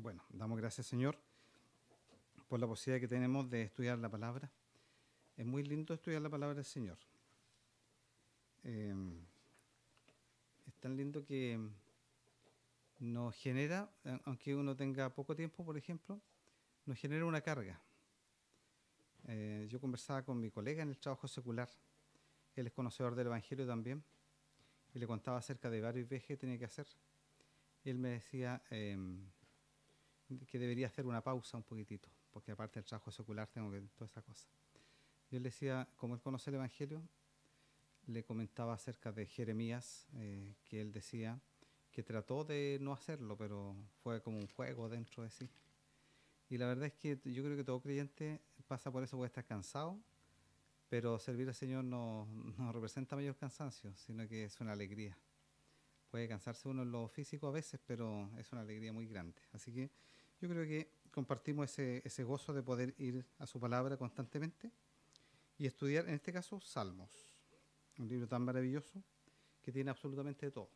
Bueno, damos gracias, Señor, por la posibilidad que tenemos de estudiar la palabra. Es muy lindo estudiar la palabra del Señor. Es tan lindo que nos genera, aunque uno tenga poco tiempo, por ejemplo, nos genera una carga. Yo conversaba con mi colega en el trabajo secular, él es conocedor del Evangelio también, y le contaba acerca de varios viajes que tenía que hacer. Y él me decía que debería hacer una pausa un poquitito, porque aparte del trabajo secular tengo que toda esa cosa. Yo le decía, como él conoce el Evangelio, le comentaba acerca de Jeremías, que él decía que trató de no hacerlo, pero fue como un juego dentro de sí. Y la verdad es que yo creo que todo creyente pasa por eso, puede estar cansado, pero servir al Señor no representa mayor cansancio, sino que es una alegría. Puede cansarse uno en lo físico a veces, pero es una alegría muy grande. Así que yo creo que compartimos ese gozo de poder ir a su palabra constantemente y estudiar, en este caso, Salmos, un libro tan maravilloso que tiene absolutamente de todo.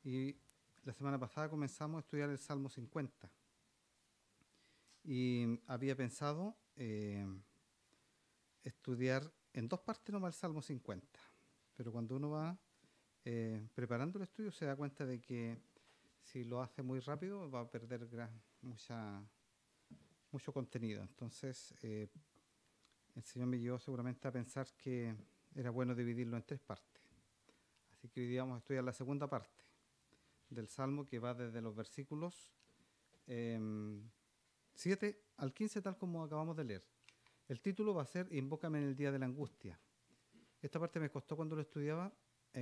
Y la semana pasada comenzamos a estudiar el Salmo 50 y había pensado estudiar en dos partes nomás el Salmo 50, pero cuando uno va preparando el estudio se da cuenta de que si lo hace muy rápido va a perder mucho contenido. Entonces el Señor me llevó seguramente a pensar que era bueno dividirlo en tres partes. Así que hoy día vamos a estudiar la segunda parte del Salmo, que va desde los versículos 7 al 15, tal como acabamos de leer. El título va a ser Invócame en el día de la angustia. Esta parte me costó cuando lo estudiaba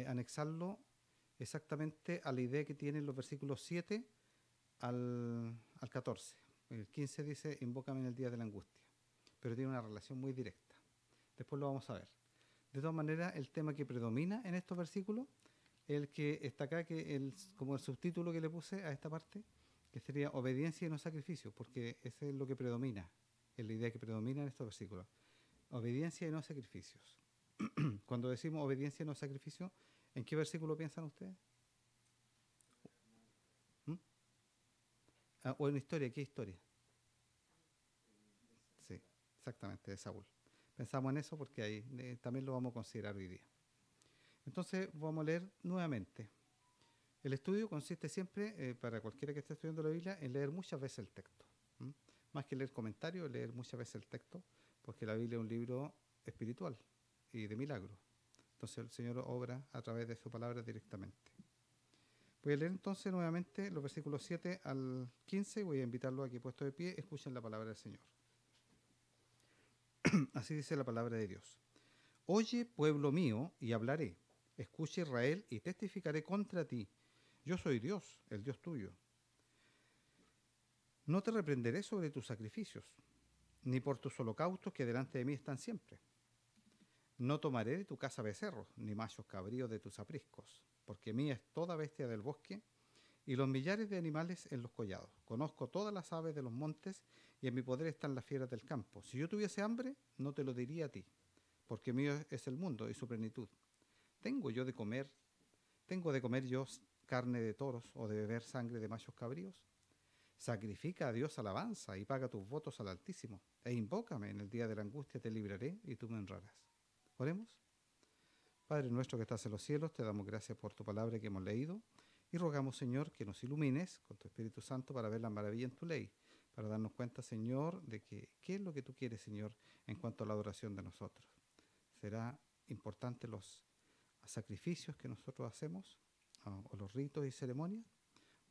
anexarlo exactamente a la idea que tienen los versículos 7 al 14. El 15 dice Invócame en el día de la angustia, pero tiene una relación muy directa. Después lo vamos a ver. De todas maneras, el tema que predomina en estos versículos es el que está acá, como el subtítulo que le puse a esta parte, que sería obediencia y no sacrificio, porque ese es lo que predomina, es la idea que predomina en estos versículos. Obediencia y no sacrificios. Cuando decimos obediencia y no sacrificio, ¿en qué versículo piensan ustedes? ¿Mm? O en historia, ¿qué historia? Sí, exactamente, de Saúl. Pensamos en eso porque ahí también lo vamos a considerar hoy día. Entonces vamos a leer nuevamente. El estudio consiste siempre, para cualquiera que esté estudiando la Biblia, en leer muchas veces el texto. ¿Mm? Más que leer comentarios, leer muchas veces el texto, porque la Biblia es un libro espiritual y de milagros. Entonces el Señor obra a través de su palabra directamente. Voy a leer entonces nuevamente los versículos 7 al 15. Voy a invitarlo a que, puesto de pie, escuchen la palabra del Señor. Así dice la palabra de Dios. Oye, pueblo mío, y hablaré. Escucha, Israel, y testificaré contra ti. Yo soy Dios, el Dios tuyo. No te reprenderé sobre tus sacrificios, ni por tus holocaustos que delante de mí están siempre. No tomaré de tu casa becerros, ni machos cabríos de tus apriscos, porque mía es toda bestia del bosque, y los millares de animales en los collados. Conozco todas las aves de los montes, y en mi poder están las fieras del campo. Si yo tuviese hambre, no te lo diría a ti, porque mío es el mundo y su plenitud. ¿Tengo de comer yo carne de toros o de beber sangre de machos cabríos? Sacrifica a Dios alabanza y paga tus votos al Altísimo, e invócame en el día de la angustia, te libraré y tú me honrarás. Oremos. Padre nuestro que estás en los cielos, te damos gracias por tu palabra que hemos leído y rogamos, Señor, que nos ilumines con tu Espíritu Santo para ver la maravilla en tu ley, para darnos cuenta, Señor, de que qué es lo que tú quieres, Señor, en cuanto a la adoración de nosotros. ¿Será importante los sacrificios que nosotros hacemos o los ritos y ceremonias?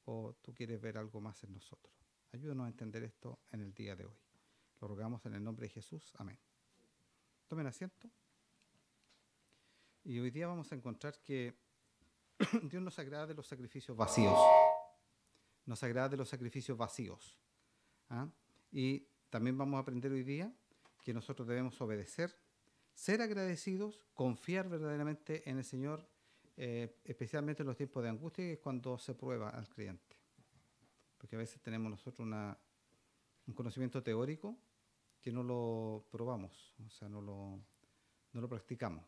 ¿O tú quieres ver algo más en nosotros? Ayúdanos a entender esto en el día de hoy. Lo rogamos en el nombre de Jesús. Amén. Tomen asiento. Y hoy día vamos a encontrar que Dios nos agrada de los sacrificios vacíos. Nos agrada de los sacrificios vacíos. ¿Ah? Y también vamos a aprender hoy día que nosotros debemos obedecer, ser agradecidos, confiar verdaderamente en el Señor, especialmente en los tiempos de angustia, que es cuando se prueba al creyente. Porque a veces tenemos nosotros un conocimiento teórico que no lo probamos, o sea, no lo practicamos.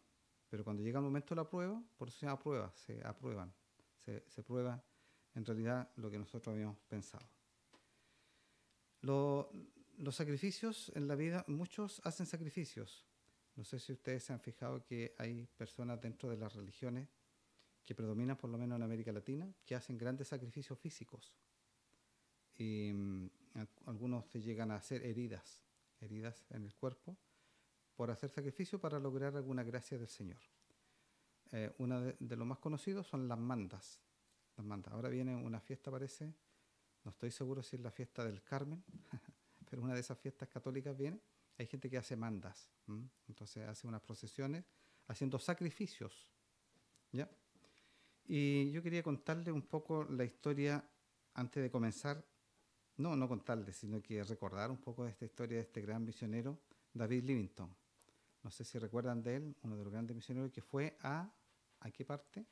Pero cuando llega el momento de la prueba, por eso se llama prueba, se aprueban, se prueba en realidad lo que nosotros habíamos pensado. Lo- los sacrificios en la vida, muchos hacen sacrificios. No sé si ustedes se han fijado que hay personas dentro de las religiones que predominan, por lo menos en América Latina, que hacen grandes sacrificios físicos. Y algunos se llegan a hacer heridas en el cuerpo, por hacer sacrificio para lograr alguna gracia del Señor. Una de los más conocidos son las mandas. Las mandas. Ahora viene una fiesta, parece, no estoy seguro si es la fiesta del Carmen, pero una de esas fiestas católicas viene. Hay gente que hace mandas, entonces hace unas procesiones haciendo sacrificios, ¿ya? Y yo quería contarle un poco la historia antes de comenzar. No contarle, sino que recordar un poco de esta historia de este gran misionero, David Livingstone. No sé si recuerdan de él, uno de los grandes misioneros que fue ¿a qué parte?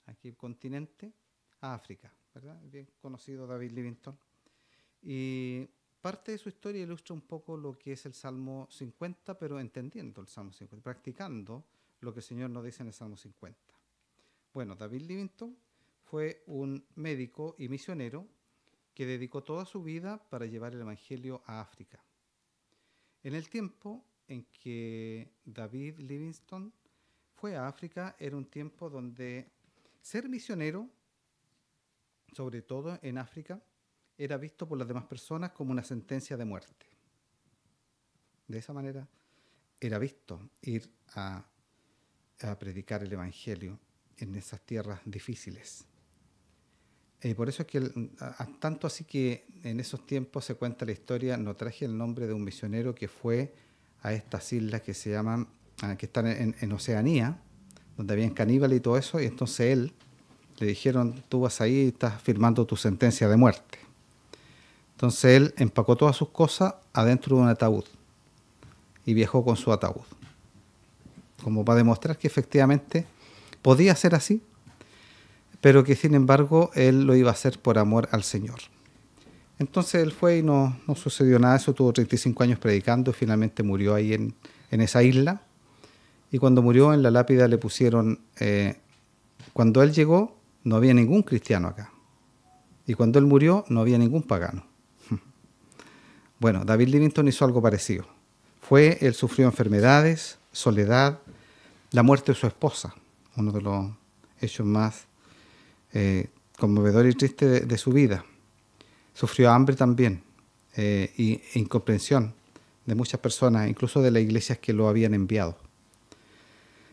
¿A qué continente? A África, ¿verdad? Bien conocido David Livingstone. Y parte de su historia ilustra un poco lo que es el Salmo 50, pero entendiendo el Salmo 50, practicando lo que el Señor nos dice en el Salmo 50. Bueno, David Livingstone fue un médico y misionero que dedicó toda su vida para llevar el Evangelio a África. En el tiempo en que David Livingstone fue a África, era un tiempo donde ser misionero, sobre todo en África, era visto por las demás personas como una sentencia de muerte. De esa manera era visto ir a predicar el Evangelio en esas tierras difíciles. Por eso es que, tanto así que en esos tiempos se cuenta la historia, no traje el nombre de un misionero que fue a estas islas que se llaman, que están en Oceanía, donde habían caníbales y todo eso, y entonces él, le dijeron, tú vas ahí y estás firmando tu sentencia de muerte. Entonces él empacó todas sus cosas adentro de un ataúd y viajó con su ataúd, como para demostrar que efectivamente podía ser así, pero que sin embargo él lo iba a hacer por amor al Señor. Entonces él fue y no sucedió nada, eso tuvo 35 años predicando y finalmente murió ahí en esa isla. Y cuando murió, en la lápida le pusieron, cuando él llegó no había ningún cristiano acá, y cuando él murió no había ningún pagano. Bueno, David Livingstone hizo algo parecido. Él sufrió enfermedades, soledad, la muerte de su esposa, uno de los hechos más conmovedor y triste de su vida. Sufrió hambre también, e incomprensión de muchas personas, incluso de las iglesias que lo habían enviado.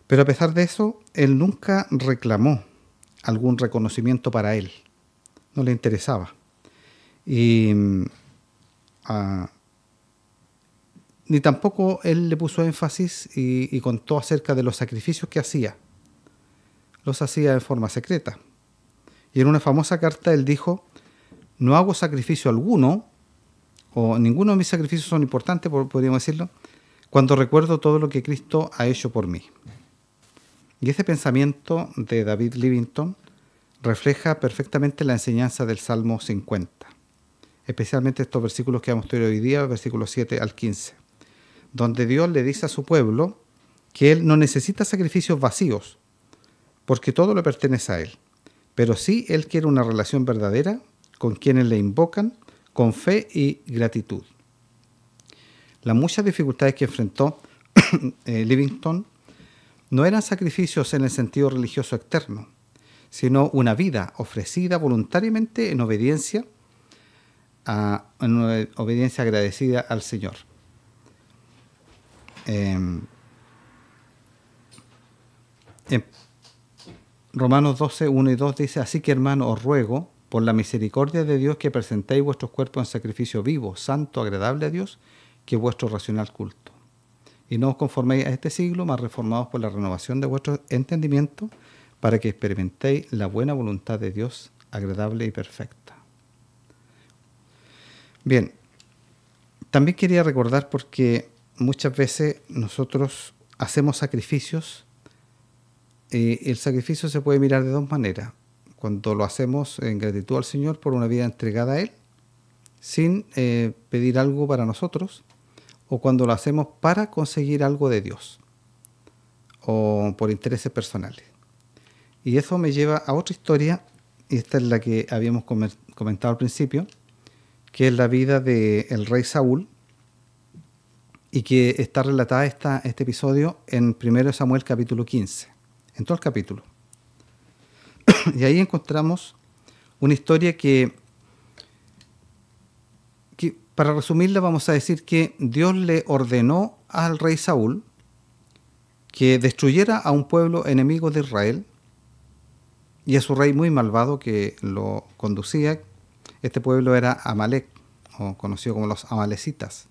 Pero a pesar de eso, él nunca reclamó algún reconocimiento para él. No le interesaba. Y ni tampoco él le puso énfasis y contó acerca de los sacrificios que hacía. Los hacía de forma secreta. Y en una famosa carta él dijo, no hago sacrificio alguno, o ninguno de mis sacrificios son importantes, podríamos decirlo, cuando recuerdo todo lo que Cristo ha hecho por mí. Y ese pensamiento de David Livingstone refleja perfectamente la enseñanza del Salmo 50, especialmente estos versículos que vamos a estudiar hoy día, versículos 7 al 15, donde Dios le dice a su pueblo que Él no necesita sacrificios vacíos, porque todo le pertenece a Él. Pero sí Él quiere una relación verdadera con quienes le invocan con fe y gratitud. Las muchas dificultades que enfrentó Livingstone no eran sacrificios en el sentido religioso externo, sino una vida ofrecida voluntariamente en obediencia agradecida al Señor. En Romanos 12, 1 y 2 dice, así que hermano, os ruego, por la misericordia de Dios, que presentéis vuestros cuerpos en sacrificio vivo, santo, agradable a Dios, que es vuestro racional culto. Y no os conforméis a este siglo, mas reformados por la renovación de vuestro entendimiento, para que experimentéis la buena voluntad de Dios, agradable y perfecta. Bien, también quería recordar, porque muchas veces nosotros hacemos sacrificios. El sacrificio se puede mirar de dos maneras. Cuando lo hacemos en gratitud al Señor por una vida entregada a Él, sin pedir algo para nosotros, o cuando lo hacemos para conseguir algo de Dios, o por intereses personales. Y eso me lleva a otra historia, y esta es la que habíamos comentado al principio, que es la vida del rey Saúl, y que está relatada este episodio en 1 Samuel capítulo 15, en todo el capítulo. Y ahí encontramos una historia que, para resumirla, vamos a decir que Dios le ordenó al rey Saúl que destruyera a un pueblo enemigo de Israel y a su rey muy malvado que lo conducía. Este pueblo era Amalek, o conocido como los amalecitas,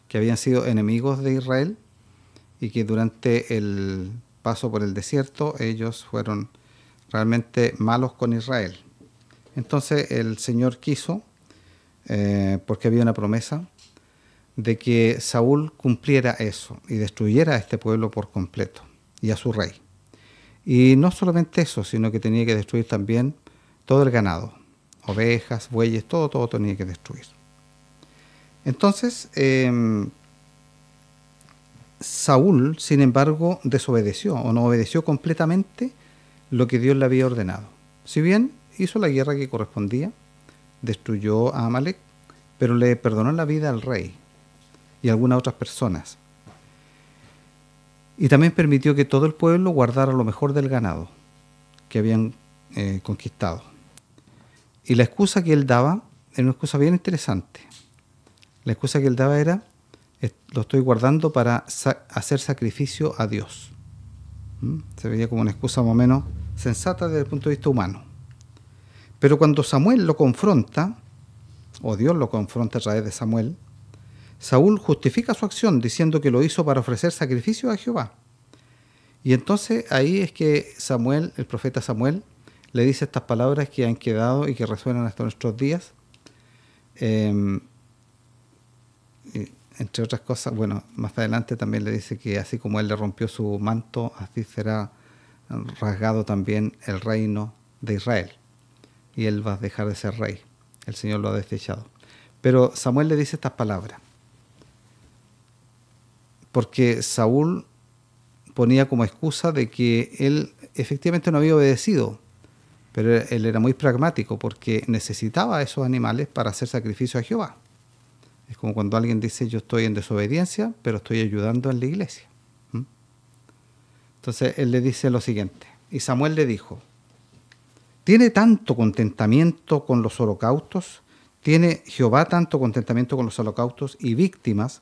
que habían sido enemigos de Israel y que durante el paso por el desierto ellos fueron realmente malos con Israel. Entonces el Señor quiso, porque había una promesa, de que Saúl cumpliera eso y destruyera a este pueblo por completo y a su rey. Y no solamente eso, sino que tenía que destruir también todo el ganado, ovejas, bueyes, todo tenía que destruir. Entonces, Saúl, sin embargo, desobedeció o no obedeció completamente lo que Dios le había ordenado. Si bien hizo la guerra que correspondía, destruyó a Amalek, pero le perdonó la vida al rey y a algunas otras personas. Y también permitió que todo el pueblo guardara lo mejor del ganado que habían conquistado. Y la excusa que él daba era una excusa bien interesante. La excusa que él daba era: lo estoy guardando para hacer sacrificio a Dios. Se veía como una excusa más o menos sensata desde el punto de vista humano. Pero cuando Samuel lo confronta, o Dios lo confronta a través de Samuel, Saúl justifica su acción diciendo que lo hizo para ofrecer sacrificio a Jehová. Y entonces ahí es que Samuel, el profeta Samuel, le dice estas palabras que han quedado y que resuenan hasta nuestros días. Entre otras cosas, bueno, más adelante también le dice que así como él le rompió su manto, así será rasgado también el reino de Israel. Y él va a dejar de ser rey. El Señor lo ha desechado. Pero Samuel le dice estas palabras porque Saúl ponía como excusa de que él efectivamente no había obedecido, pero él era muy pragmático porque necesitaba a esos animales para hacer sacrificio a Jehová. Es como cuando alguien dice: yo estoy en desobediencia, pero estoy ayudando en la iglesia. Entonces él le dice lo siguiente: y Samuel le dijo: ¿tiene tanto contentamiento con los holocaustos? ¿Tiene Jehová tanto contentamiento con los holocaustos y víctimas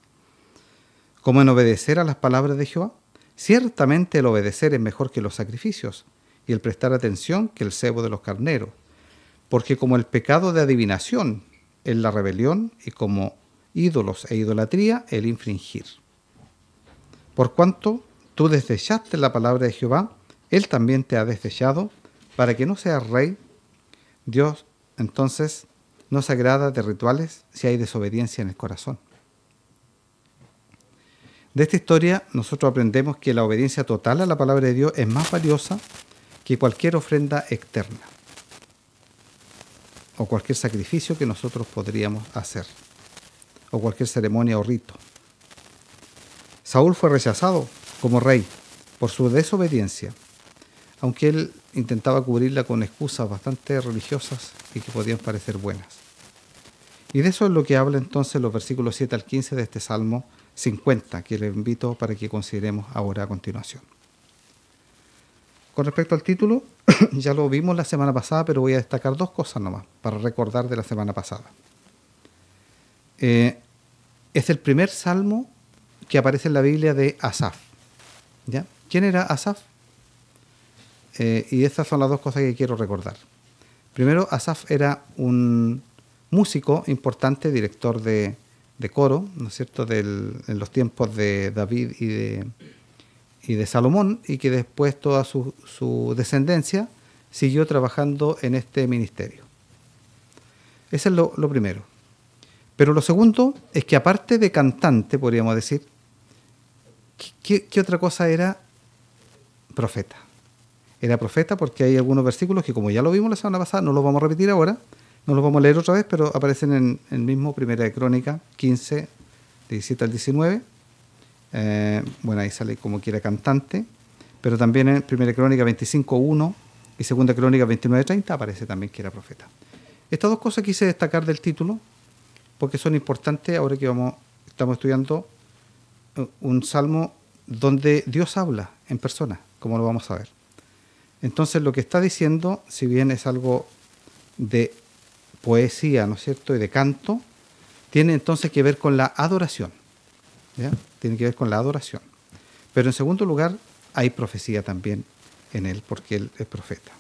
como en obedecer a las palabras de Jehová? Ciertamente el obedecer es mejor que los sacrificios, y el prestar atención que el cebo de los carneros, porque como el pecado de adivinación es la rebelión, y como ídolos e idolatría el infringir. Por cuanto tú desechaste la palabra de Jehová, él también te ha desechado, para que no seas rey. Dios entonces no se agrada de rituales si hay desobediencia en el corazón. De esta historia nosotros aprendemos que la obediencia total a la palabra de Dios es más valiosa que cualquier ofrenda externa o cualquier sacrificio que nosotros podríamos hacer o cualquier ceremonia o rito. Saúl fue rechazado como rey por su desobediencia, aunque él intentaba cubrirla con excusas bastante religiosas y que podían parecer buenas. Y de eso es lo que habla entonces los versículos 7 al 15 de este Salmo 50, que les invito para que consideremos ahora a continuación. Con respecto al título, ya lo vimos la semana pasada, pero voy a destacar dos cosas nomás para recordar de la semana pasada. Es el primer salmo que aparece en la Biblia de Asaf. ¿Ya? ¿Quién era Asaf? Y estas son las dos cosas que quiero recordar. Primero, Asaf era un músico importante, director de coro, ¿no es cierto?, en los tiempos de David y de Salomón, y que después toda su descendencia siguió trabajando en este ministerio. Ese es lo primero. Pero lo segundo es que aparte de cantante, podríamos decir, ¿qué otra cosa era? Profeta. Era profeta porque hay algunos versículos que, como ya lo vimos la semana pasada, no los vamos a repetir ahora, no los vamos a leer otra vez, pero aparecen en el mismo Primera de Crónica 15, 17 al 19. Bueno, ahí sale como que era cantante, pero también en Primera de Crónica 25, 1 y Segunda Crónica 29, 30 aparece también que era profeta. Estas dos cosas quise destacar del título porque son importantes ahora que estamos estudiando un salmo donde Dios habla en persona, como lo vamos a ver. Entonces lo que está diciendo, si bien es algo de poesía, ¿no es cierto?, y de canto, tiene entonces que ver con la adoración, ¿ya? Tiene que ver con la adoración. Pero en segundo lugar, hay profecía también en él, porque él es profeta.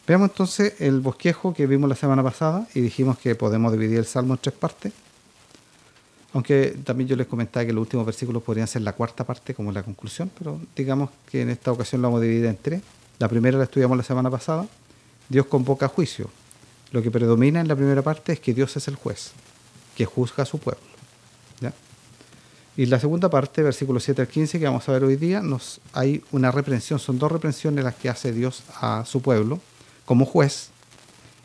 Veamos entonces el bosquejo que vimos la semana pasada y dijimos que podemos dividir el Salmo en 3 partes, aunque también yo les comentaba que los últimos versículos podrían ser la cuarta parte como la conclusión, pero digamos que en esta ocasión lo vamos a dividir en 3. La primera la estudiamos la semana pasada. Dios convoca a juicio. Lo que predomina en la primera parte es que Dios es el juez, que juzga a su pueblo, ¿ya? Y la segunda parte, versículos 7 al 15, que vamos a ver hoy día, hay una reprensión, son 2 reprensiones las que hace Dios a su pueblo como juez.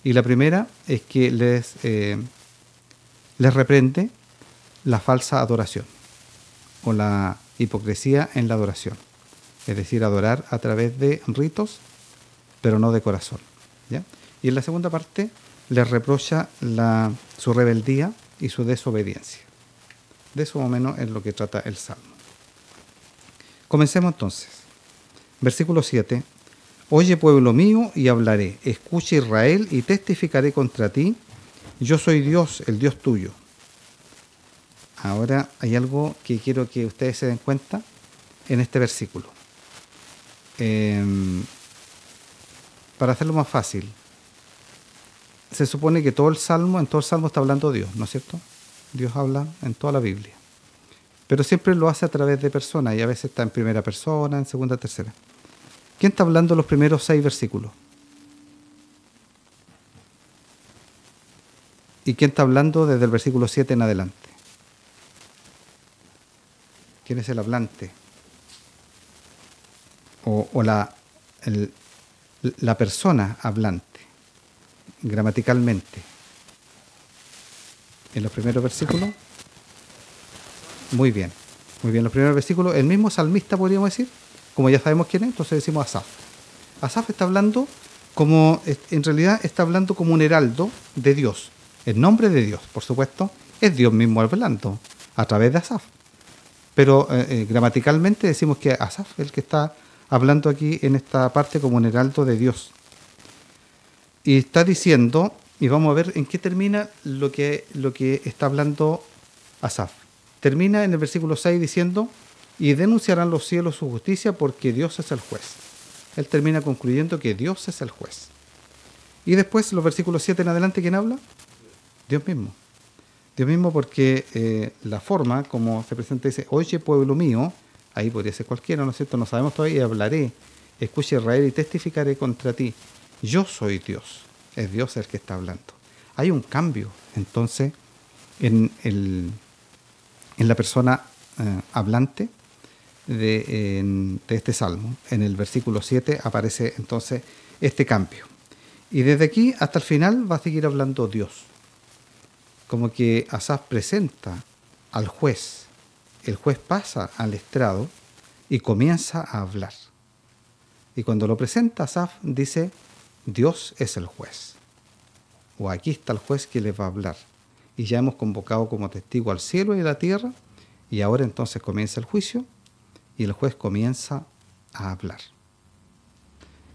Y la primera es que les reprende la falsa adoración o la hipocresía en la adoración. Es decir, adorar a través de ritos, pero no de corazón, ¿ya? Y en la segunda parte les reprocha su rebeldía y su desobediencia. De eso más o menos es lo que trata el Salmo. Comencemos entonces. Versículo 7. Oye, pueblo mío, y hablaré. Escucha, Israel, y testificaré contra ti. Yo soy Dios, el Dios tuyo. Ahora hay algo que quiero que ustedes se den cuenta en este versículo. Para hacerlo más fácil, se supone que en todo el Salmo está hablando Dios, ¿no es cierto? Dios habla en toda la Biblia. Pero siempre lo hace a través de personas y a veces está en primera persona, en segunda, tercera. ¿Quién está hablando los primeros 6 versículos? ¿Y quién está hablando desde el versículo 7 en adelante? ¿Quién es el hablante? O la persona hablante, gramaticalmente. En los primeros versículos, muy bien, los primeros versículos, el mismo salmista podríamos decir, como ya sabemos quién es, entonces decimos Asaf. Asaf está hablando en realidad está hablando como un heraldo de Dios, en nombre de Dios, por supuesto, es Dios mismo hablando a través de Asaf. Pero gramaticalmente decimos que Asaf es el que está hablando aquí en esta parte como un heraldo de Dios. Y está diciendo, y vamos a ver en qué termina lo que está hablando Asaf. Termina en el versículo 6 diciendo, y denunciarán los cielos su justicia porque Dios es el juez. Él termina concluyendo que Dios es el juez. Y después, los versículos 7 en adelante, ¿quién habla? Dios mismo. Dios mismo porque la forma como se presenta dice, oye pueblo mío, ahí podría ser cualquiera, ¿no es cierto? No sabemos todavía, hablaré, escucha Israel y testificaré contra ti. Yo soy Dios, es Dios el que está hablando. Hay un cambio, entonces, en la persona hablante de este salmo. En el versículo 7 aparece entonces este cambio. Y desde aquí hasta el final va a seguir hablando Dios. Como que Asaf presenta al juez, el juez pasa al estrado y comienza a hablar. Y cuando lo presenta Asaf dice, Dios es el juez. O aquí está el juez que les va a hablar. Y ya hemos convocado como testigo al cielo y a la tierra, y ahora entonces comienza el juicio, y el juez comienza a hablar.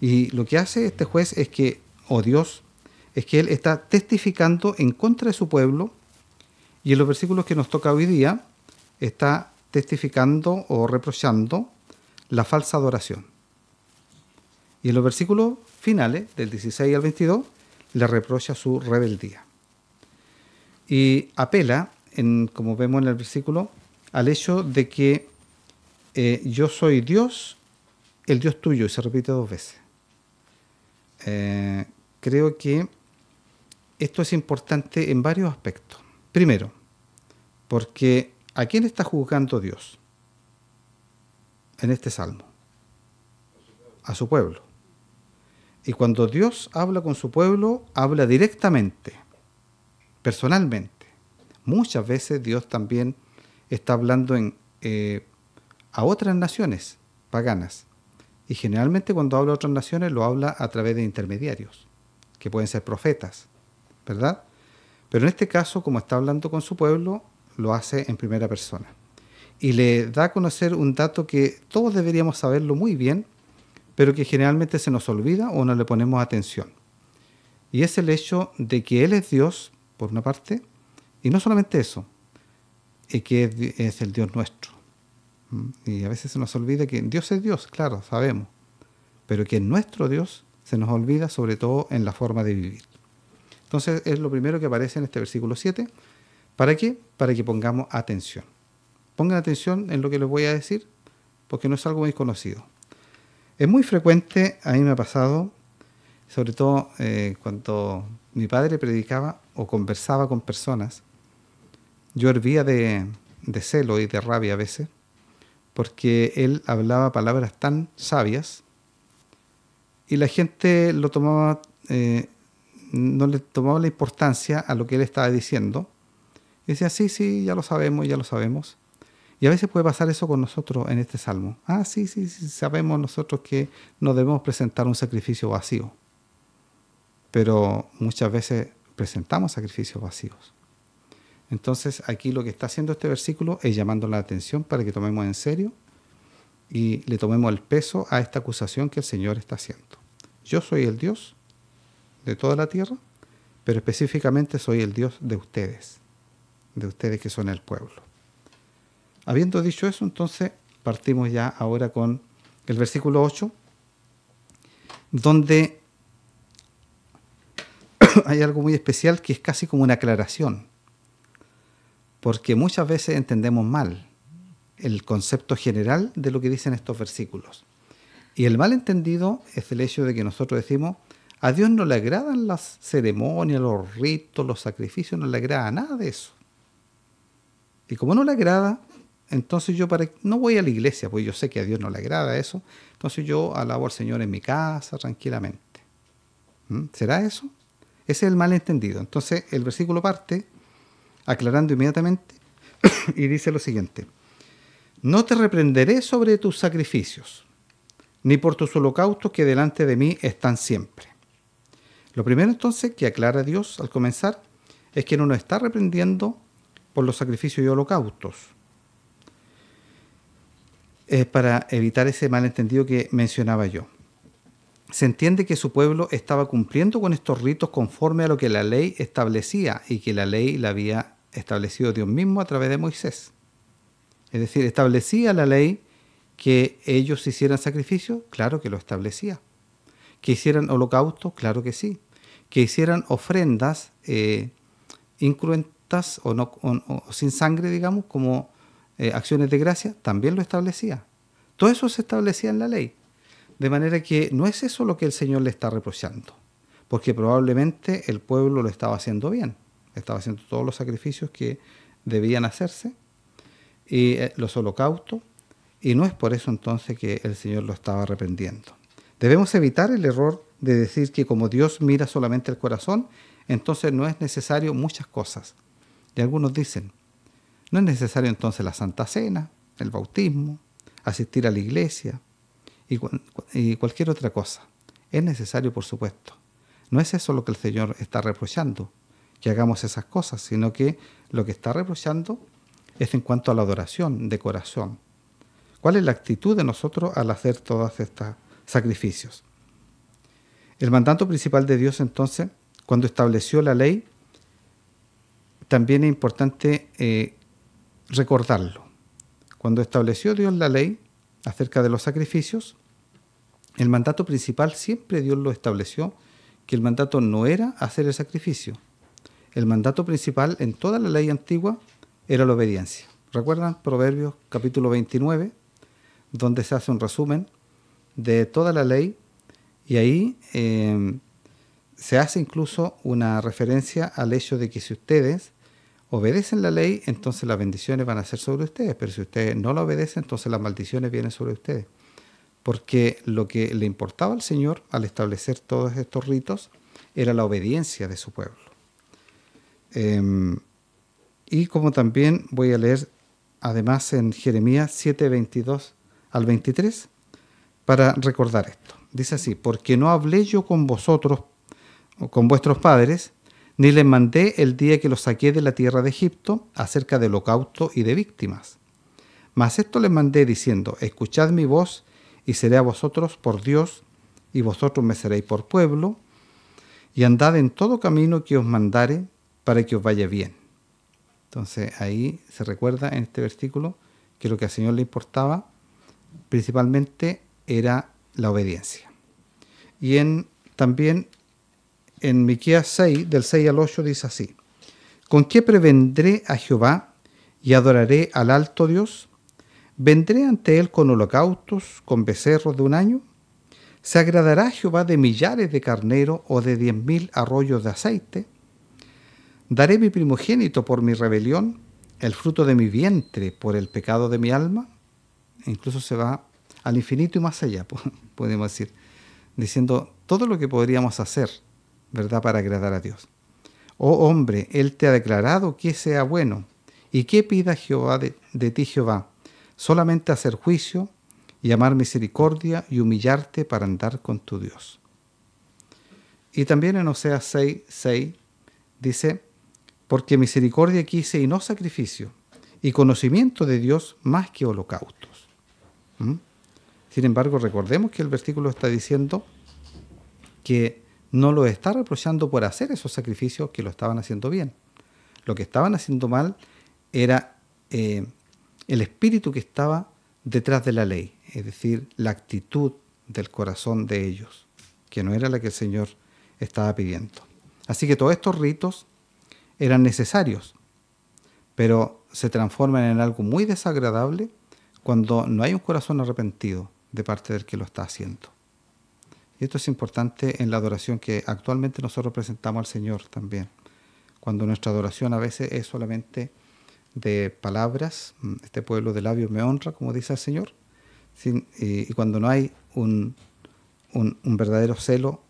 Y lo que hace este juez es que, Dios, es que él está testificando en contra de su pueblo, y en los versículos que nos toca hoy día, está testificando o reprochando la falsa adoración. Y en los versículos finales, del 16 al 22, le reprocha su rebeldía. Y apela, como vemos en el versículo, al hecho de que yo soy Dios, el Dios tuyo, y se repite 2 veces. Creo que esto es importante en varios aspectos. Primero, porque ¿a quién está juzgando Dios en este salmo? A su pueblo. Y cuando Dios habla con su pueblo, habla directamente, personalmente. Muchas veces Dios también está hablando a otras naciones paganas. Y generalmente cuando habla a otras naciones lo habla a través de intermediarios, que pueden ser profetas, ¿verdad? Pero en este caso, como está hablando con su pueblo, lo hace en primera persona. Y le da a conocer un dato que todos deberíamos saberlo muy bien, pero que generalmente se nos olvida o no le ponemos atención. Y es el hecho de que Él es Dios, por una parte, y no solamente eso, que es el Dios nuestro. Y a veces se nos olvida que Dios es Dios, claro, sabemos, pero que nuestro Dios se nos olvida sobre todo en la forma de vivir. Entonces es lo primero que aparece en este versículo 7. ¿Para qué? Para que pongamos atención. Pongan atención en lo que les voy a decir, porque no es algo muy conocido. Es muy frecuente, a mí me ha pasado, sobre todo cuando mi padre predicaba o conversaba con personas, yo hervía de celo y de rabia a veces, porque él hablaba palabras tan sabias y la gente lo tomaba, no le tomaba la importancia a lo que él estaba diciendo. Y decía, sí, ya lo sabemos, ya lo sabemos. Y a veces puede pasar eso con nosotros en este salmo. Sí, sabemos nosotros que no debemos presentar un sacrificio vacío. Pero muchas veces presentamos sacrificios vacíos. Entonces aquí lo que está haciendo este versículo es llamando la atención para que tomemos en serio y le tomemos el peso a esta acusación que el Señor está haciendo. Yo soy el Dios de toda la tierra, pero específicamente soy el Dios de ustedes que son el pueblo. Habiendo dicho eso, entonces partimos ya ahora con el versículo 8, donde hay algo muy especial que es casi como una aclaración, porque muchas veces entendemos mal el concepto general de lo que dicen estos versículos. Y el malentendido es el hecho de que nosotros decimos, a Dios no le agradan las ceremonias, los ritos, los sacrificios, no le agrada nada de eso. Y como no le agrada, entonces yo no voy a la iglesia, pues yo sé que a Dios no le agrada eso, entonces yo alabo al Señor en mi casa tranquilamente. ¿Será eso? Ese es el malentendido. Entonces el versículo parte aclarando inmediatamente y dice lo siguiente: no te reprenderé sobre tus sacrificios, ni por tus holocaustos que delante de mí están siempre. Lo primero entonces que aclara Dios al comenzar es que no nos está reprendiendo por los sacrificios y holocaustos. Es para evitar ese malentendido que mencionaba yo. Se entiende que su pueblo estaba cumpliendo con estos ritos conforme a lo que la ley establecía y que la ley la había establecido Dios mismo a través de Moisés. Es decir, ¿establecía la ley que ellos hicieran sacrificios? Claro que lo establecía. ¿Que hicieran holocaustos? Claro que sí. ¿Que hicieran ofrendas incruentas o sin sangre, digamos, como acciones de gracia? También lo establecía. Todo eso se establecía en la ley. De manera que no es eso lo que el Señor le está reprochando, porque probablemente el pueblo lo estaba haciendo bien. Estaba haciendo todos los sacrificios que debían hacerse y los holocaustos, y no es por eso entonces que el Señor lo estaba reprendiendo. Debemos evitar el error de decir que como Dios mira solamente el corazón, entonces no es necesario muchas cosas. Y algunos dicen, no es necesario entonces la Santa Cena, el bautismo, asistir a la iglesia y cualquier otra cosa. Es necesario, por supuesto. No es eso lo que el Señor está reprochando, que hagamos esas cosas, sino que lo que está reprochando es en cuanto a la adoración de corazón. ¿Cuál es la actitud de nosotros al hacer todos estos sacrificios? El mandato principal de Dios, entonces, cuando estableció la ley, también es importante recordarlo. Cuando estableció Dios la ley acerca de los sacrificios, el mandato principal siempre Dios lo estableció, que el mandato no era hacer el sacrificio. El mandato principal en toda la ley antigua era la obediencia. ¿Recuerdan Proverbios capítulo 29, donde se hace un resumen de toda la ley? Y ahí se hace incluso una referencia al hecho de que si ustedes obedecen la ley, entonces las bendiciones van a ser sobre ustedes, pero si ustedes no la obedecen, entonces las maldiciones vienen sobre ustedes. Porque lo que le importaba al Señor al establecer todos estos ritos era la obediencia de su pueblo. Y como también voy a leer además en Jeremías 7, 22 al 23, para recordar esto. Dice así: porque no hablé yo con vosotros o con vuestros padres, ni les mandé el día que los saqué de la tierra de Egipto acerca de holocausto y de víctimas. Mas esto les mandé diciendo, escuchad mi voz y seré a vosotros por Dios, y vosotros me seréis por pueblo, y andad en todo camino que os mandare para que os vaya bien. Entonces ahí se recuerda en este versículo que lo que al Señor le importaba principalmente era la obediencia. Y también en Miqueas 6, del 6 al 8, dice así: ¿Con qué prevendré a Jehová y adoraré al alto Dios? ¿Vendré ante él con holocaustos, con becerros de un año? ¿Se agradará Jehová de millares de carneros o de 10,000 arroyos de aceite? ¿Daré mi primogénito por mi rebelión, el fruto de mi vientre por el pecado de mi alma? Incluso se va al infinito y más allá, podemos decir, diciendo todo lo que podríamos hacer, ¿verdad?, para agradar a Dios. Oh hombre, Él te ha declarado que sea bueno. ¿Y qué pida Jehová de ti, Jehová? Solamente hacer juicio y amar misericordia y humillarte para andar con tu Dios. Y también en Oseas 6:6 dice, porque misericordia quise y no sacrificio, y conocimiento de Dios más que holocaustos. Sin embargo, recordemos que el versículo está diciendo que no lo está reprochando por hacer esos sacrificios, que lo estaban haciendo bien. Lo que estaban haciendo mal era el espíritu que estaba detrás de la ley, es decir, la actitud del corazón de ellos, que no era la que el Señor estaba pidiendo. Así que todos estos ritos eran necesarios, pero se transforman en algo muy desagradable cuando no hay un corazón arrepentido de parte del que lo está haciendo. Y esto es importante en la adoración que actualmente nosotros presentamos al Señor también. Cuando nuestra adoración a veces es solamente de palabras, este pueblo de labios me honra, como dice el Señor, y cuando no hay un verdadero celo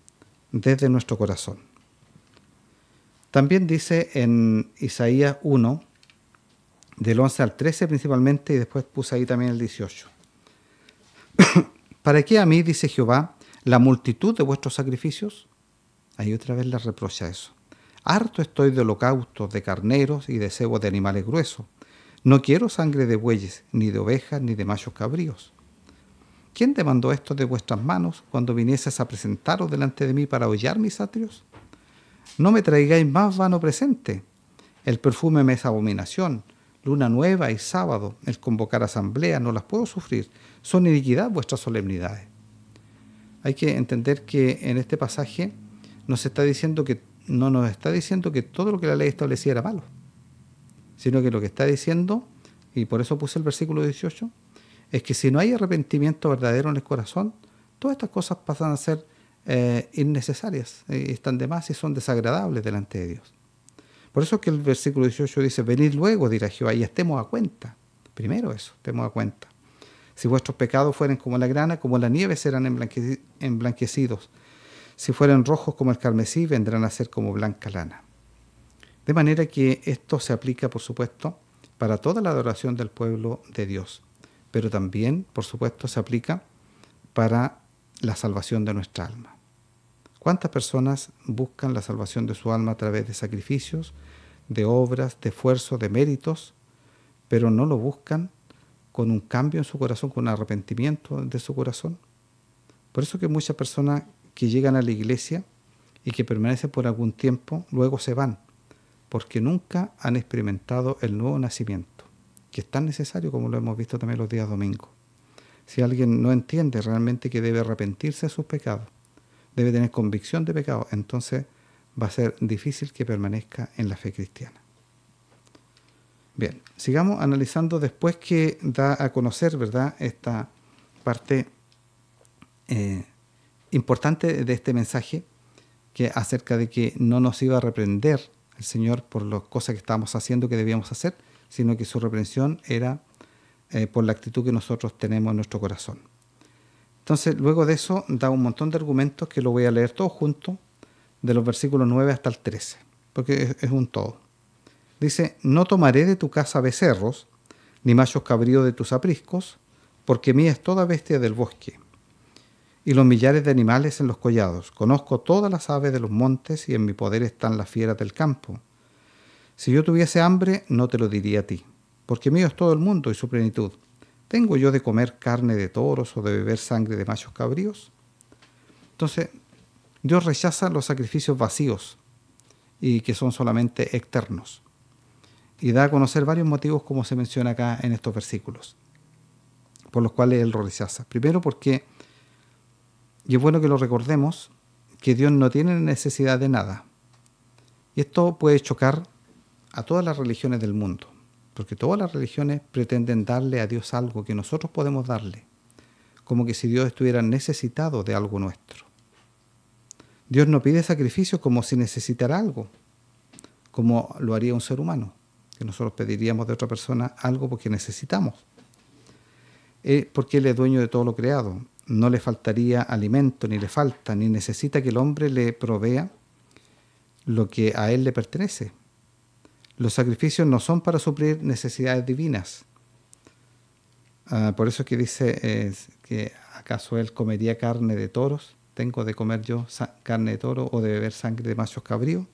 desde nuestro corazón. También dice en Isaías 1, del 11 al 13 principalmente, y después puse ahí también el 18. ¿Para qué a mí, dice Jehová, la multitud de vuestros sacrificios? Ahí otra vez les reprocha eso. Harto estoy de holocaustos, de carneros y de cebo de animales gruesos. No quiero sangre de bueyes, ni de ovejas, ni de machos cabríos. ¿Quién demandó esto de vuestras manos cuando vinieses a presentaros delante de mí para hollar mis atrios? No me traigáis más vano presente. El perfume me es abominación. Luna nueva y sábado, el convocar asamblea, no las puedo sufrir. Son iniquidad vuestras solemnidades. Hay que entender que en este pasaje no nos está diciendo que todo lo que la ley establecía era malo, sino que lo que está diciendo, y por eso puse el versículo 18, es que si no hay arrepentimiento verdadero en el corazón, todas estas cosas pasan a ser innecesarias, están de más y son desagradables delante de Dios. Por eso es que el versículo 18 dice, venid luego, dirá Jehová, y estemos a cuenta. Primero eso, estemos a cuenta. Si vuestros pecados fueren como la grana, como la nieve serán emblanquecidos. Si fueren rojos como el carmesí, vendrán a ser como blanca lana. De manera que esto se aplica, por supuesto, para toda la adoración del pueblo de Dios. Pero también, por supuesto, se aplica para la salvación de nuestra alma. ¿Cuántas personas buscan la salvación de su alma a través de sacrificios, de obras, de esfuerzos, de méritos, pero no lo buscan con un cambio en su corazón, con un arrepentimiento de su corazón? Por eso que muchas personas que llegan a la iglesia y que permanecen por algún tiempo, luego se van, porque nunca han experimentado el nuevo nacimiento, que es tan necesario como lo hemos visto también los días domingos. Si alguien no entiende realmente que debe arrepentirse de sus pecados, debe tener convicción de pecado, entonces va a ser difícil que permanezca en la fe cristiana. Bien, sigamos analizando después que da a conocer, ¿verdad?, esta parte importante de este mensaje, que acerca de que no nos iba a reprender el Señor por las cosas que estábamos haciendo que debíamos hacer, sino que su reprensión era por la actitud que nosotros tenemos en nuestro corazón. Entonces, luego de eso, da un montón de argumentos que lo voy a leer todos juntos, de los versículos 9 hasta el 13, porque es un todo. Dice, no tomaré de tu casa becerros, ni machos cabríos de tus apriscos, porque mía es toda bestia del bosque. y los millares de animales en los collados. Conozco todas las aves de los montes y en mi poder están las fieras del campo. Si yo tuviese hambre, no te lo diría a ti, porque mío es todo el mundo y su plenitud. ¿Tengo yo de comer carne de toros o de beber sangre de machos cabríos? Entonces, Dios rechaza los sacrificios vacíos y que son solamente externos. Y da a conocer varios motivos, como se menciona acá en estos versículos, por los cuales Él lo rechaza. Primero porque, y es bueno que lo recordemos, que Dios no tiene necesidad de nada. Y esto puede chocar a todas las religiones del mundo, porque todas las religiones pretenden darle a Dios algo que nosotros podemos darle, como que si Dios estuviera necesitado de algo nuestro. Dios no pide sacrificio como si necesitara algo, como lo haría un ser humano, que nosotros pediríamos de otra persona algo porque necesitamos. Porque Él es dueño de todo lo creado. No le faltaría alimento, ni le falta, ni necesita que el hombre le provea lo que a Él le pertenece. Los sacrificios no son para suplir necesidades divinas. Por eso es que dice que ¿acaso Él comería carne de toros? ¿Tengo de comer yo carne de toro o de beber sangre de machos cabríos?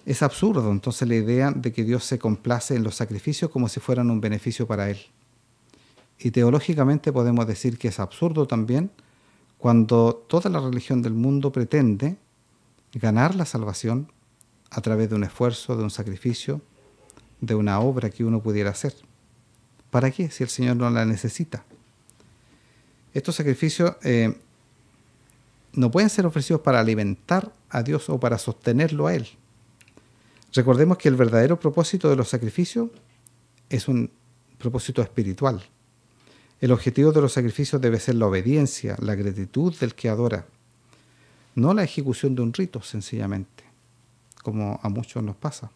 Es absurdo entonces la idea de que Dios se complace en los sacrificios como si fueran un beneficio para Él. Y teológicamente podemos decir que es absurdo también cuando toda la religión del mundo pretende ganar la salvación a través de un esfuerzo, de un sacrificio, de una obra que uno pudiera hacer. ¿Para qué? Si el Señor no la necesita. Estos sacrificios no pueden ser ofrecidos para alimentar a Dios o para sostenerlo a Él. Recordemos que el verdadero propósito de los sacrificios es un propósito espiritual. El objetivo de los sacrificios debe ser la obediencia, la gratitud del que adora, no la ejecución de un rito, sencillamente, como a muchos nos pasa,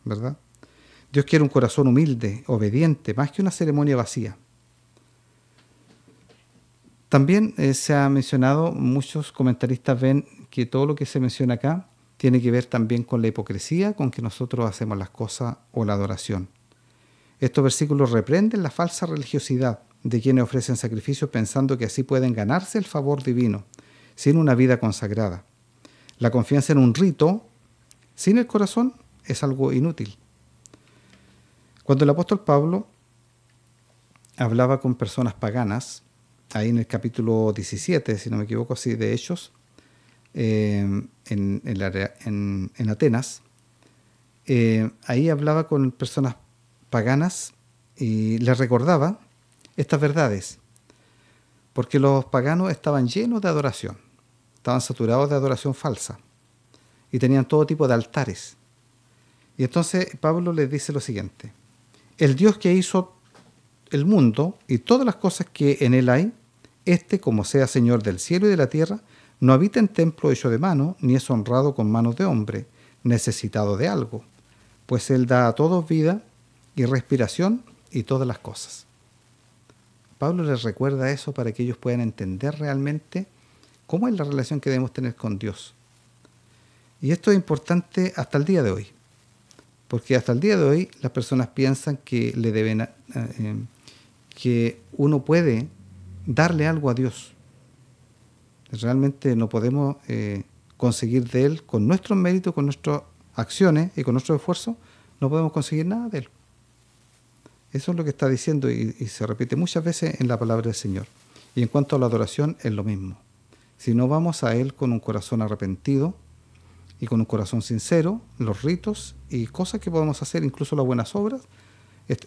¿verdad? Dios quiere un corazón humilde, obediente, más que una ceremonia vacía. También se ha mencionado, muchos comentaristas ven que todo lo que se menciona acá tiene que ver también con la hipocresía con que nosotros hacemos las cosas o la adoración. Estos versículos reprenden la falsa religiosidad de quienes ofrecen sacrificios pensando que así pueden ganarse el favor divino, sin una vida consagrada. La confianza en un rito, sin el corazón, es algo inútil. Cuando el apóstol Pablo hablaba con personas paganas, ahí en el capítulo 17, si no me equivoco, sí, de Hechos, en Atenas, ahí hablaba con personas paganas y les recordaba estas verdades, porque los paganos estaban llenos de adoración, estaban saturados de adoración falsa y tenían todo tipo de altares. Y entonces Pablo les dice lo siguiente: el Dios que hizo el mundo y todas las cosas que en él hay, como sea Señor del cielo y de la tierra, no habita en templo hecho de mano, ni es honrado con manos de hombre, necesitado de algo, pues Él da a todos vida y respiración y todas las cosas. Pablo les recuerda eso para que ellos puedan entender realmente cómo es la relación que debemos tener con Dios. Y esto es importante hasta el día de hoy, porque hasta el día de hoy las personas piensan que le deben, que uno puede darle algo a Dios. Realmente no podemos conseguir de Él con nuestros méritos, con nuestras acciones y con nuestro esfuerzo, no podemos conseguir nada de Él. Eso es lo que está diciendo y se repite muchas veces en la palabra del Señor. Y en cuanto a la adoración, es lo mismo. Si no vamos a Él con un corazón arrepentido y con un corazón sincero, los ritos y cosas que podemos hacer, incluso las buenas obras,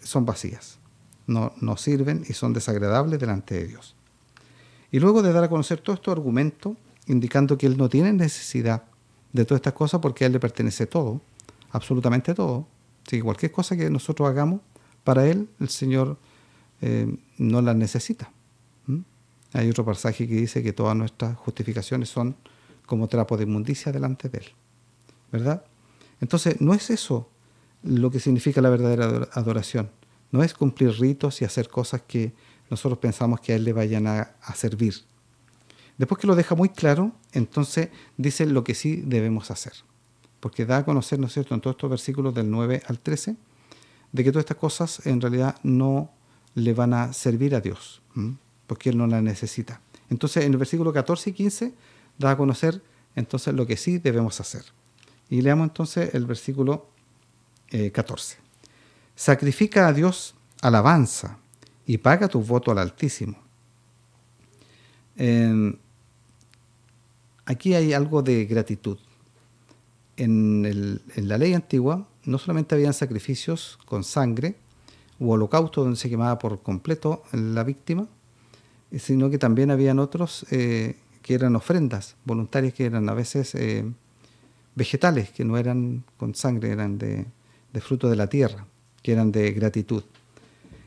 son vacías. No sirven y son desagradables delante de Dios. Y luego de dar a conocer todo este argumento, indicando que Él no tiene necesidad de todas estas cosas porque a Él le pertenece todo, absolutamente todo. Así que cualquier cosa que nosotros hagamos, para Él, el Señor no las necesita. Hay otro pasaje que dice que todas nuestras justificaciones son como trapo de inmundicia delante de Él, ¿verdad? Entonces, no es eso lo que significa la verdadera adoración. No es cumplir ritos y hacer cosas que nosotros pensamos que a Él le vayan a servir. Después que lo deja muy claro, entonces dice lo que sí debemos hacer. Porque da a conocer, ¿no es cierto?, en todos estos versículos del 9 al 13, de que todas estas cosas en realidad no le van a servir a Dios, porque Él no las necesita. Entonces, en el versículo 14 y 15 da a conocer entonces lo que sí debemos hacer. Y leamos entonces el versículo 14. Sacrifica a Dios alabanza y paga tu voto al Altísimo. Aquí hay algo de gratitud. En la ley antigua no solamente habían sacrificios con sangre u holocausto donde se quemaba por completo la víctima, sino que también habían otros que eran ofrendas voluntarias, que eran a veces vegetales, que no eran con sangre, eran de fruto de la tierra, que eran de gratitud.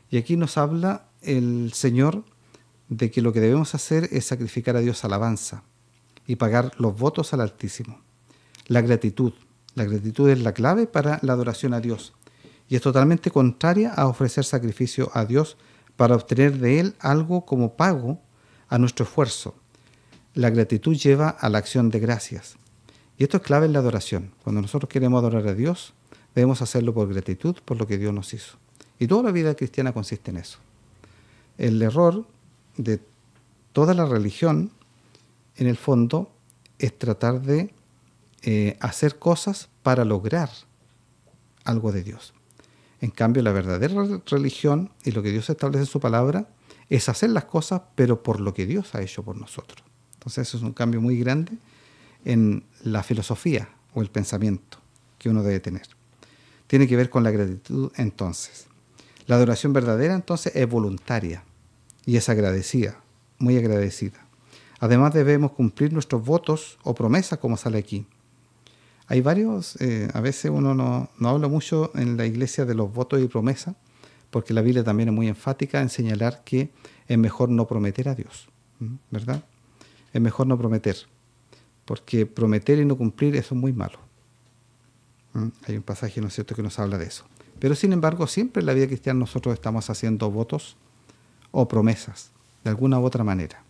Y aquí nos habla el Señor de que lo que debemos hacer es sacrificar a Dios alabanza y pagar los votos al Altísimo. La gratitud es la clave para la adoración a Dios y es totalmente contraria a ofrecer sacrificio a Dios para obtener de Él algo como pago a nuestro esfuerzo. La gratitud lleva a la acción de gracias. Y esto es clave en la adoración. Cuando nosotros queremos adorar a Dios, debemos hacerlo por gratitud por lo que Dios nos hizo. Y toda la vida cristiana consiste en eso. El error de toda la religión, en el fondo, es tratar de hacer cosas para lograr algo de Dios. En cambio, la verdadera religión y lo que Dios establece en su palabra es hacer las cosas, pero por lo que Dios ha hecho por nosotros. Entonces, eso es un cambio muy grande en la filosofía o el pensamiento que uno debe tener. Tiene que ver con la gratitud, entonces. La adoración verdadera, entonces, es voluntaria y es agradecida, muy agradecida. Además, debemos cumplir nuestros votos o promesas, como sale aquí. Hay varios, a veces uno no habla mucho en la iglesia de los votos y promesas, porque la Biblia también es muy enfática en señalar que es mejor no prometer a Dios, ¿verdad? Es mejor no prometer, porque prometer y no cumplir, eso es muy malo. Hay un pasaje, ¿no es cierto?, que nos habla de eso. Pero sin embargo, siempre en la vida cristiana nosotros estamos haciendo votos o promesas, de alguna u otra manera.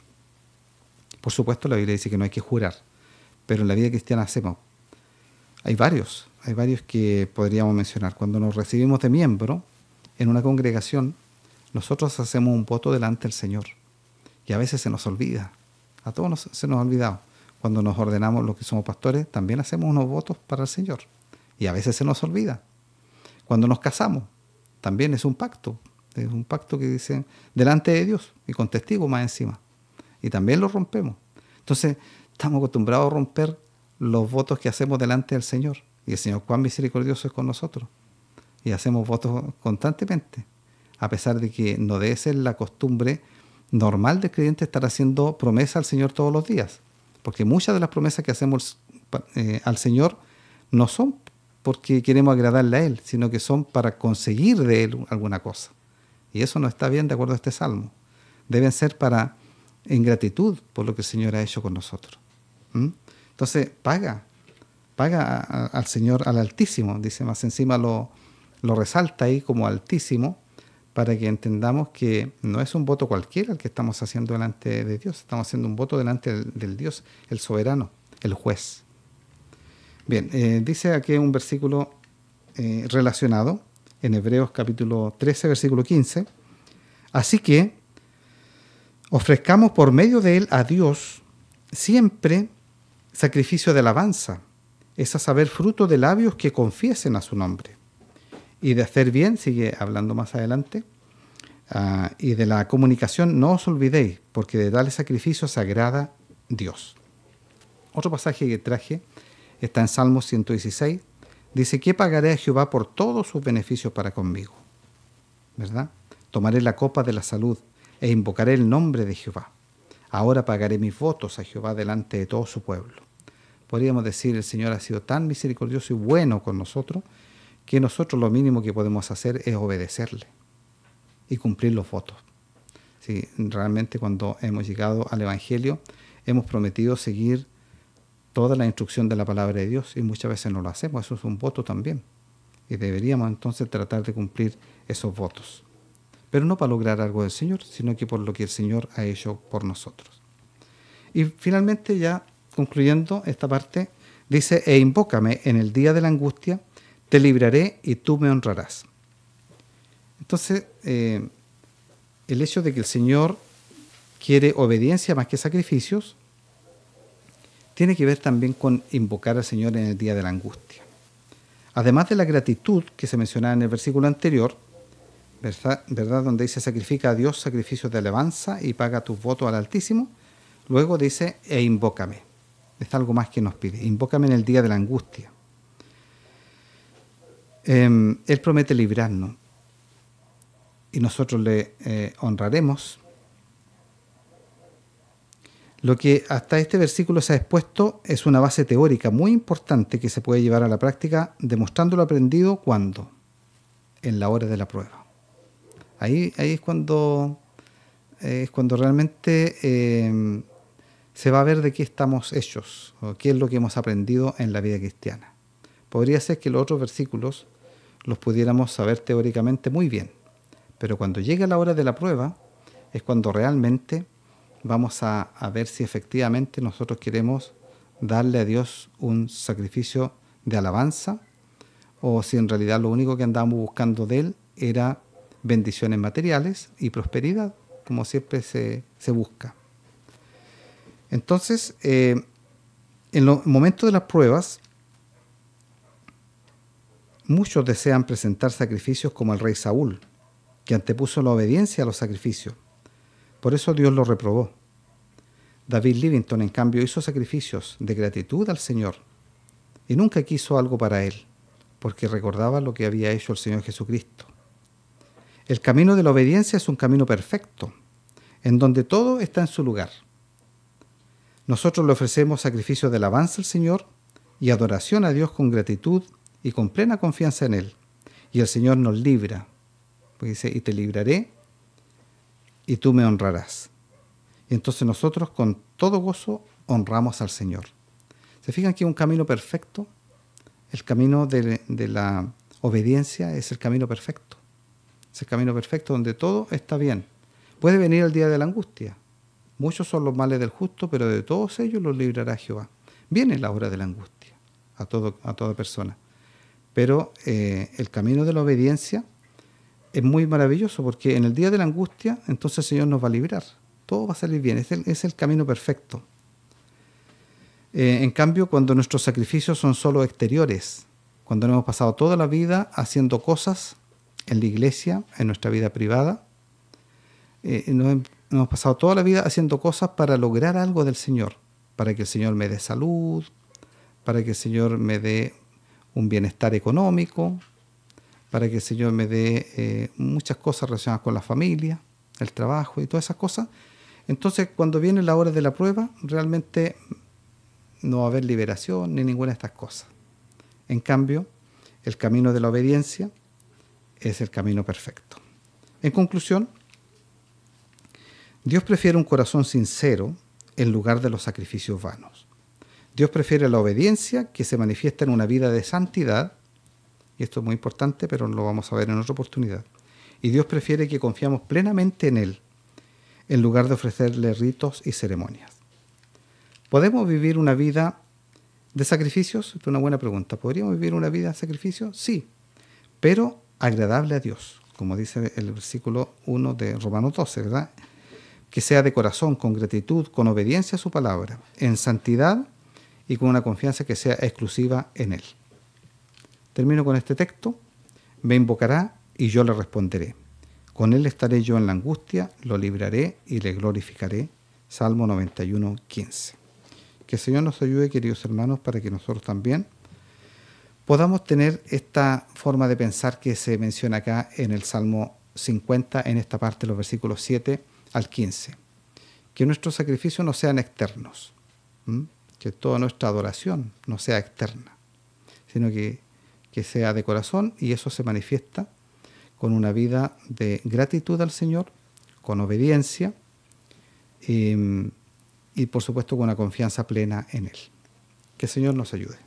Por supuesto, la Biblia dice que no hay que jurar, pero en la vida cristiana hacemos. Hay varios que podríamos mencionar. Cuando nos recibimos de miembro en una congregación, nosotros hacemos un voto delante del Señor. Y a veces se nos olvida. A todos se nos ha olvidado. Cuando nos ordenamos los que somos pastores, también hacemos unos votos para el Señor. Y a veces se nos olvida. Cuando nos casamos, también es un pacto. Es un pacto que dice delante de Dios y con testigos más encima. Y también lo rompemos. Entonces, estamos acostumbrados a romper los votos que hacemos delante del Señor. Y el Señor, cuán misericordioso es con nosotros. Y hacemos votos constantemente, a pesar de que no debe ser la costumbre normal del creyente estar haciendo promesas al Señor todos los días. Porque muchas de las promesas que hacemos al Señor no son porque queremos agradarle a Él, sino que son para conseguir de Él alguna cosa. Y eso no está bien de acuerdo a este salmo. Deben ser en gratitud por lo que el Señor ha hecho con nosotros. Entonces, paga al Señor, al Altísimo, dice más encima, lo resalta ahí como Altísimo, para que entendamos que no es un voto cualquiera el que estamos haciendo delante de Dios, estamos haciendo un voto delante del Dios, el soberano, el juez. Bien, dice aquí un versículo relacionado, en Hebreos capítulo 13, versículo 15, así que ofrezcamos por medio de él a Dios siempre sacrificio de alabanza, es a saber, fruto de labios que confiesen a su nombre. Y de hacer bien, sigue hablando más adelante, y de la comunicación no os olvidéis, porque de tales sacrificios se agrada Dios. Otro pasaje que traje está en Salmos 116, dice, ¿qué pagaré a Jehová por todos sus beneficios para conmigo? ¿Verdad? Tomaré la copa de la salud e invocaré el nombre de Jehová. Ahora pagaré mis votos a Jehová delante de todo su pueblo. Podríamos decir, el Señor ha sido tan misericordioso y bueno con nosotros, que nosotros lo mínimo que podemos hacer es obedecerle y cumplir los votos. Sí, realmente cuando hemos llegado al Evangelio, hemos prometido seguir toda la instrucción de la palabra de Dios y muchas veces no lo hacemos. Eso es un voto también. Y deberíamos entonces tratar de cumplir esos votos. Pero no para lograr algo del Señor, sino que por lo que el Señor ha hecho por nosotros. Y finalmente, ya concluyendo esta parte, dice, e invócame en el día de la angustia, te libraré y tú me honrarás. Entonces, el hecho de que el Señor quiere obediencia más que sacrificios, tiene que ver también con invocar al Señor en el día de la angustia. Además de la gratitud que se mencionaba en el versículo anterior, ¿verdad? Donde dice sacrifica a Dios sacrificios de alabanza y paga tus votos al Altísimo, luego dice e invócame. Es algo más que nos pide, invócame en el día de la angustia. Él promete librarnos y nosotros le honraremos. Lo que hasta este versículo se ha expuesto es una base teórica muy importante que se puede llevar a la práctica demostrando lo aprendido cuando, en la hora de la prueba. Ahí es cuando realmente se va a ver de qué estamos hechos o qué es lo que hemos aprendido en la vida cristiana. Podría ser que los otros versículos los pudiéramos saber teóricamente muy bien, pero cuando llegue la hora de la prueba es cuando realmente vamos a ver si efectivamente nosotros queremos darle a Dios un sacrificio de alabanza o si en realidad lo único que andábamos buscando de Él era bendiciones materiales y prosperidad, como siempre se busca. Entonces, en los momentos de las pruebas, muchos desean presentar sacrificios como el rey Saúl, que antepuso la obediencia a los sacrificios. Por eso Dios lo reprobó. David Livingstone, en cambio, hizo sacrificios de gratitud al Señor y nunca quiso algo para él, porque recordaba lo que había hecho el Señor Jesucristo. El camino de la obediencia es un camino perfecto, en donde todo está en su lugar. Nosotros le ofrecemos sacrificios de alabanza al Señor y adoración a Dios con gratitud y con plena confianza en Él. Y el Señor nos libra, porque dice, y te libraré y tú me honrarás. Y entonces nosotros con todo gozo honramos al Señor. ¿Se fijan que es un camino perfecto? El camino de la obediencia es el camino perfecto. Es el camino perfecto donde todo está bien. Puede venir el día de la angustia. Muchos son los males del justo, pero de todos ellos los librará Jehová. Viene la hora de la angustia a toda persona. Pero el camino de la obediencia es muy maravilloso porque en el día de la angustia entonces el Señor nos va a librar. Todo va a salir bien, es el camino perfecto. En cambio, cuando nuestros sacrificios son solo exteriores, cuando nos hemos pasado toda la vida haciendo cosas en la iglesia, en nuestra vida privada, nos hemos pasado toda la vida haciendo cosas para lograr algo del Señor, para que el Señor me dé salud, para que el Señor me dé un bienestar económico, para que el Señor me dé muchas cosas relacionadas con la familia, el trabajo y todas esas cosas. Entonces, cuando viene la hora de la prueba, realmente no va a haber liberación ni ninguna de estas cosas. En cambio, el camino de la obediencia es el camino perfecto. En conclusión, Dios prefiere un corazón sincero en lugar de los sacrificios vanos. Dios prefiere la obediencia que se manifiesta en una vida de santidad, y esto es muy importante, pero lo vamos a ver en otra oportunidad. Y Dios prefiere que confiamos plenamente en Él, en lugar de ofrecerle ritos y ceremonias. ¿Podemos vivir una vida de sacrificios? Esta es una buena pregunta. ¿Podríamos vivir una vida de sacrificios? Sí, pero agradable a Dios, como dice el versículo 1 de Romanos 12, ¿verdad? Que sea de corazón, con gratitud, con obediencia a su palabra, en santidad y con una confianza que sea exclusiva en Él. Termino con este texto. Me invocará y yo le responderé. Con Él estaré yo en la angustia, lo libraré y le glorificaré. Salmo 91, 15. Que el Señor nos ayude, queridos hermanos, para que nosotros también podamos tener esta forma de pensar que se menciona acá en el Salmo 50, en esta parte de los versículos 7 al 15. Que nuestros sacrificios no sean externos, que toda nuestra adoración no sea externa, sino que sea de corazón, y eso se manifiesta con una vida de gratitud al Señor, con obediencia y por supuesto con una confianza plena en Él. Que el Señor nos ayude.